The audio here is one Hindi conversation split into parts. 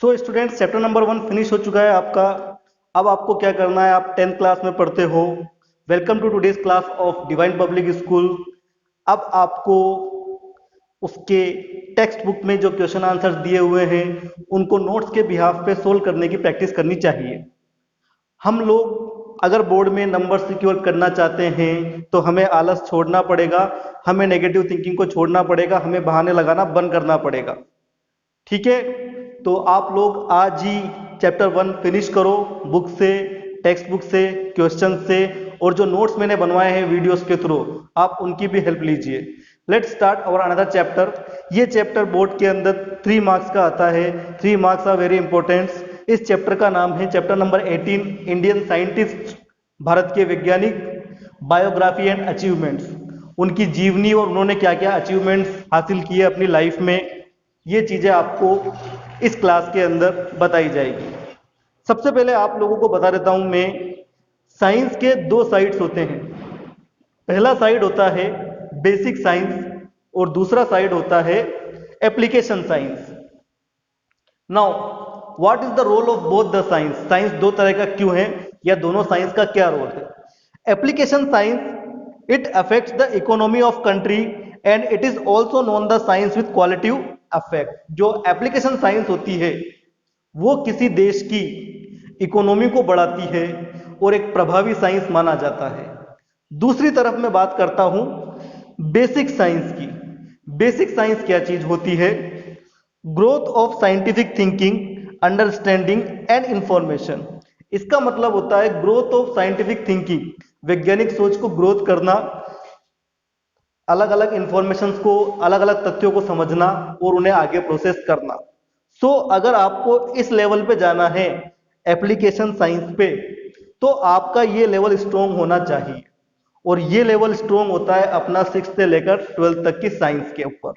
So student chapter number 1 finish हो चुका है आपका। अब आपको क्या करना है, आप 10th क्लास में पढ़ते हो। Welcome to today's class of Divine Public School. अब आपको उसके टेक्स्ट बुक में जो क्वेश्चन आंसर्स दिए हुए हैं उनको नोट्स के बिहाफ पे सोल्व करने की प्रैक्टिस करनी चाहिए। हम लोग अगर बोर्ड में नंबर सिक्योर करना चाहते हैं तो हमें आलस छोड़ना पड़ेगा, हमें नेगेटिव थिंकिंग को छोड़ना पड़ेगा, हमें बहाने लगाना बंद करना पड़ेगा। ठीक है, तो आप लोग आज ही चैप्टर 1 फिनिश करो, बुक से, टेक्स्ट बुक से, क्वेश्चन से, और जो नोट्स मैंने बनवाए हैं वीडियोस के थ्रू आप उनकी भी हेल्प लीजिए। Let's start our another chapter. ये चैप्टर बोर्ड के अंदर 3 मार्क्स का आता है। 3 मार्क्स आर वेरी इंपॉर्टेंट। इस चैप्टर का नाम है chapter number 18, Indian scientist, Bharat के वैज्ञानिक, बायोग्राफी एंड अचीवमेंट्स। उनकी जीवनी और उन्होंने क्या क्या अचीवमेंट्स हासिल किए अपनी लाइफ में, ये चीजें आपको इस क्लास के अंदर बताई जाएगी। सबसे पहले आप लोगों को बता देता हूं मैं, साइंस के 2 साइड्स होते हैं। पहला साइड होता है बेसिक साइंस और दूसरा साइड होता है application science. Now what is the role of both the science? Science दो तरह का क्यों है, या दोनों साइंस का क्या रोल है? Application science it affects the economy of country and it is also known the science with qualitative affect. जो एप्लीकेशन साइंस होती है वो किसी देश की इकोनॉमी को बढ़ाती है और एक प्रभावी साइंस माना जाता है। दूसरी तरफ मैं बात करता हूं बेसिक साइंस की। बेसिक साइंस क्या चीज होती है? Growth of scientific thinking, understanding and information. इसका मतलब होता है ग्रोथ ऑफ साइंटिफिक थिंकिंग, वैज्ञानिक सोच को ग्रोथ करना, अलग अलग इंफॉर्मेशंस को, अलग अलग तथ्यों को समझना और उन्हें आगे प्रोसेस करना। सो अगर आपको इस लेवल पे जाना है एप्लीकेशन साइंस पे, तो आपका ये लेवल स्ट्रोंग होना चाहिए, और ये लेवल स्ट्रोंग होता है अपना 6 से लेकर 12 तक की साइंस के ऊपर।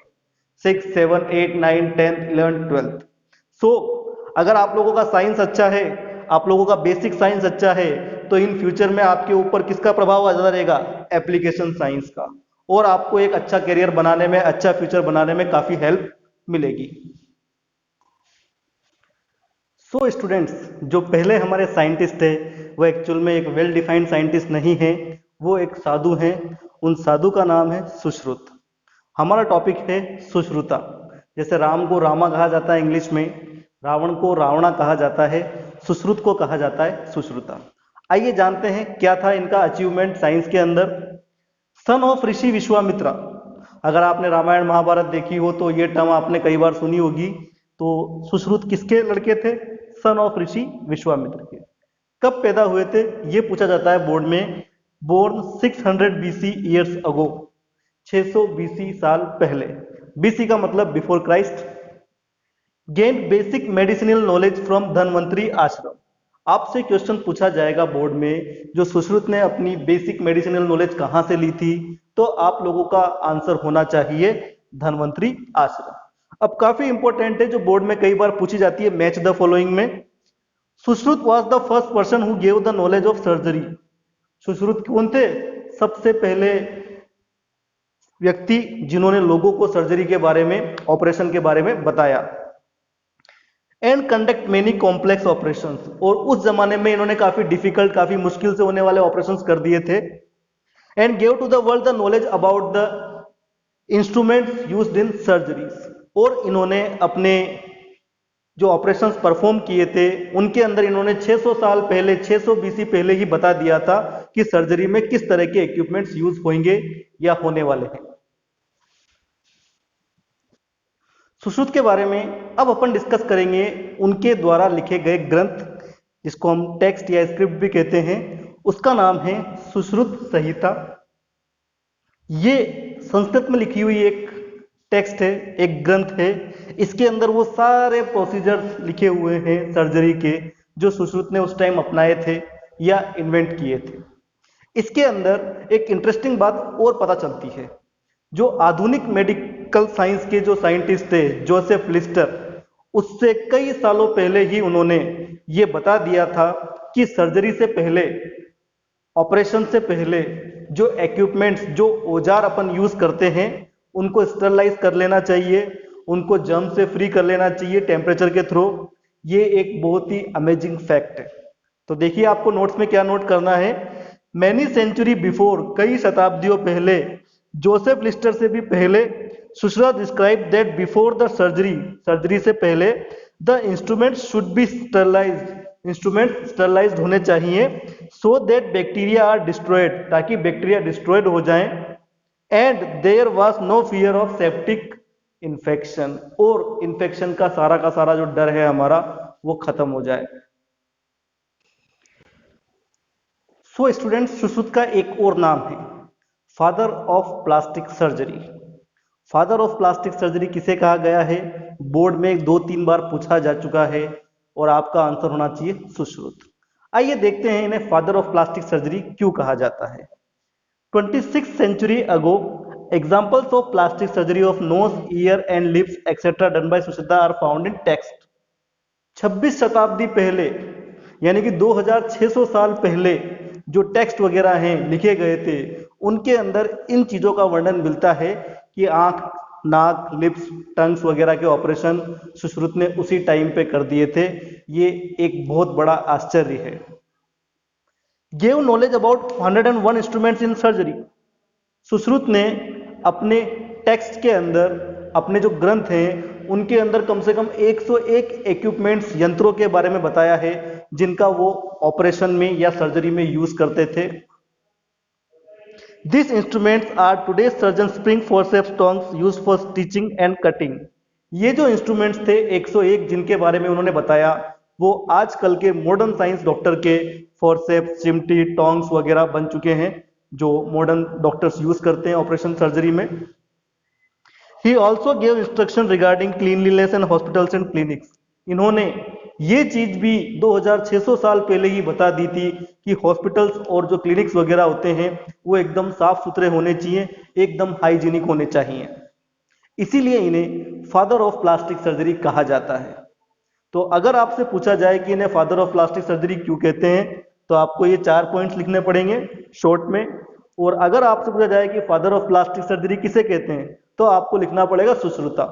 6, 7, 8, 9, 10, 11, 12। सो अगर आप लोगों का साइंस अच्छा है, आप लोगों का बेसिक साइंस अच्छा है, तो इन फ्यूचर में आपके ऊपर किसका प्रभाव ज्यादा रहेगा? एप्लीकेशन साइंस का। और आपको एक अच्छा करियर बनाने में, अच्छा फ्यूचर बनाने में काफी हेल्प मिलेगी। सो स्टूडेंट्स, जो पहले हमारे साइंटिस्ट थे वो एक्चुअल में एक वेल डिफाइंड साइंटिस्ट नहीं है, वो एक साधु हैं। उन साधु का नाम है सुश्रुत। हमारा टॉपिक है सुश्रुता। जैसे राम को रामा कहा जाता है इंग्लिश में, रावण को रावणा कहा जाता है, सुश्रुत को कहा जाता है सुश्रुता। आइए जानते हैं क्या था इनका अचीवमेंट साइंस के अंदर। सन ऑफ ऋषि विश्वामित्रा। अगर आपने रामायण महाभारत देखी हो तो ये टर्म आपने कई बार सुनी होगी। तो सुश्रुत किसके लड़के थे? सन ऑफ ऋषि विश्वामित्र के। कब पैदा हुए थे ये पूछा जाता है बोर्ड में। Born 600 BC years ago, 600 BC साल पहले। बीसी का मतलब before Christ. Gain basic medicinal knowledge from Dhanvantari Ashram. आपसे क्वेश्चन पूछा जाएगा बोर्ड में, जो सुश्रुत ने अपनी बेसिक मेडिसिनल नॉलेज कहां से ली थी, तो आप लोगों का आंसर होना चाहिए धनवंतरी आश्रम। अब काफी इंपॉर्टेंट है, जो बोर्ड में कई बार पूछी जाती है, मैच द फॉलोइंग में। Sushruta was the first person who gave the knowledge of surgery. Sushruta कौन थे? सबसे पहले व्यक्ति जिन्होंने लोगों को सर्जरी के बारे में, ऑपरेशन के बारे में बताया। And conduct many complex operations. और उस जमाने में इन्होंने काफी डिफिकल्ट, काफी मुश्किल से होने वाले ऑपरेशंस कर दिए थे। And gave to the world the knowledge about the instruments used in surgeries. और इन्होंने अपने जो ऑपरेशंस परफॉर्म किए थे उनके अंदर इन्होंने 600 साल पहले, 600 बीसी पहले ही बता दिया था कि सर्जरी में किस तरह के इक्विपमेंट्स यूज होंगे या होने वाले हैं। सुश्रुत के बारे में अब अपन डिस्कस करेंगे उनके द्वारा लिखे गए ग्रंथ, जिसको हम टेक्स्ट या स्क्रिप्ट भी कहते हैं। उसका नाम है सुश्रुत संहिता। ये संस्कृत में लिखी हुई एक टेक्स्ट है, एक ग्रंथ है। इसके अंदर वो सारे प्रोसीजर्स लिखे हुए हैं सर्जरी के, जो सुश्रुत ने उस टाइम अपनाए थे या इन्वेंट किए थे। इसके अंदर एक इंटरेस्टिंग बात और पता चलती है। जो आधुनिक मेडिकल साइंस के जो साइंटिस्ट थे, जोसेफ लिस्टर, उससे कई सालों पहले ही उन्होंने ये बता दिया था कि सर्जरी से पहले, ऑपरेशन से पहले जो इक्विपमेंट्स, जो औजार अपन यूज करते हैं, उनको स्टरलाइज कर लेना चाहिए, उनको जर्म से फ्री कर लेना चाहिए टेम्परेचर के थ्रू। ये एक बहुत ही अमेजिंग फैक्ट है। तो देखिए आपको नोट्स में क्या नोट करना है। मैनी सेंचुरी बिफोर, कई शताब्दियों पहले, जोसेफ लिस्टर से भी पहले, Sushruta describe that before the surgery, surgery से पहले, the instrument should be sterilised, instrument sterilised होने चाहिए, so that bacteria are destroyed, ताकि बैक्टीरिया डिस्ट्रॉयड हो जाएं, and there was no fear of septic infection, और इन्फेक्शन का सारा जो डर है हमारा वो खत्म हो जाए। सो स्टूडेंट, सुश्रुत का एक और नाम है father of plastic surgery. Father of plastic surgery किसे कहा गया है? बोर्ड में 2-3 बार पूछा जा चुका है और आपका आंसर होना चाहिए सुश्रुत। आइए देखते हैं इन्हें फादर ऑफ प्लास्टिक सर्जरी क्यों कहा जाता है। 26th century ago, examples of plastic surgery of nose, ear and lips etc. done by Sushruta are found in text. 26 शताब्दी पहले यानी कि 2600 साल पहले जो टेक्स्ट वगैरह हैं लिखे गए थे, उनके अंदर इन चीजों का वर्णन मिलता है कि आंख, नाक, लिप्स, टंग्स वगैरह के ऑपरेशन सुश्रुत ने उसी टाइम पे कर दिए थे। ये एक बहुत बड़ा आश्चर्य है। Gave knowledge about 101 instruments in surgery. Sushruta ने अपने टेक्स्ट के अंदर, अपने जो ग्रंथ हैं उनके अंदर कम से कम 101 इक्विपमेंट्स, यंत्रों के बारे में बताया है जिनका वो ऑपरेशन में या सर्जरी में यूज करते थे। This instruments are today surgeon spring forceps tongs use for stitching and cutting. ये जो इंस्ट्रूमेंट्स थे 101 जिनके बारे में उन्होंने बताया, वो आजकल के मॉडर्न साइंस डॉक्टर के फोर्सेप्स, चिमटी, टोंग्स वगैरह बन चुके हैं जो मॉडर्न डॉक्टर्स यूज करते हैं ऑपरेशन सर्जरी में। He also gave instruction regarding cleanliness and hospitals and clinics. इन्होंने ये चीज भी 2600 साल पहले ही बता दी थी कि हॉस्पिटल्स और जो क्लिनिक्स वगैरह होते हैं वो एकदम साफ सुथरे होने चाहिए, एकदम हाइजीनिक होने चाहिए। इसीलिए इन्हें फादर ऑफ प्लास्टिक सर्जरी कहा जाता है। तो अगर आपसे पूछा जाए कि इन्हें फादर ऑफ प्लास्टिक सर्जरी क्यों कहते हैं, तो आपको ये 4 पॉइंट्स लिखने पड़ेंगे शॉर्ट में। और अगर आपसे पूछा जाए कि फादर ऑफ प्लास्टिक सर्जरी किसे कहते हैं, तो आपको लिखना पड़ेगा सुश्रुता।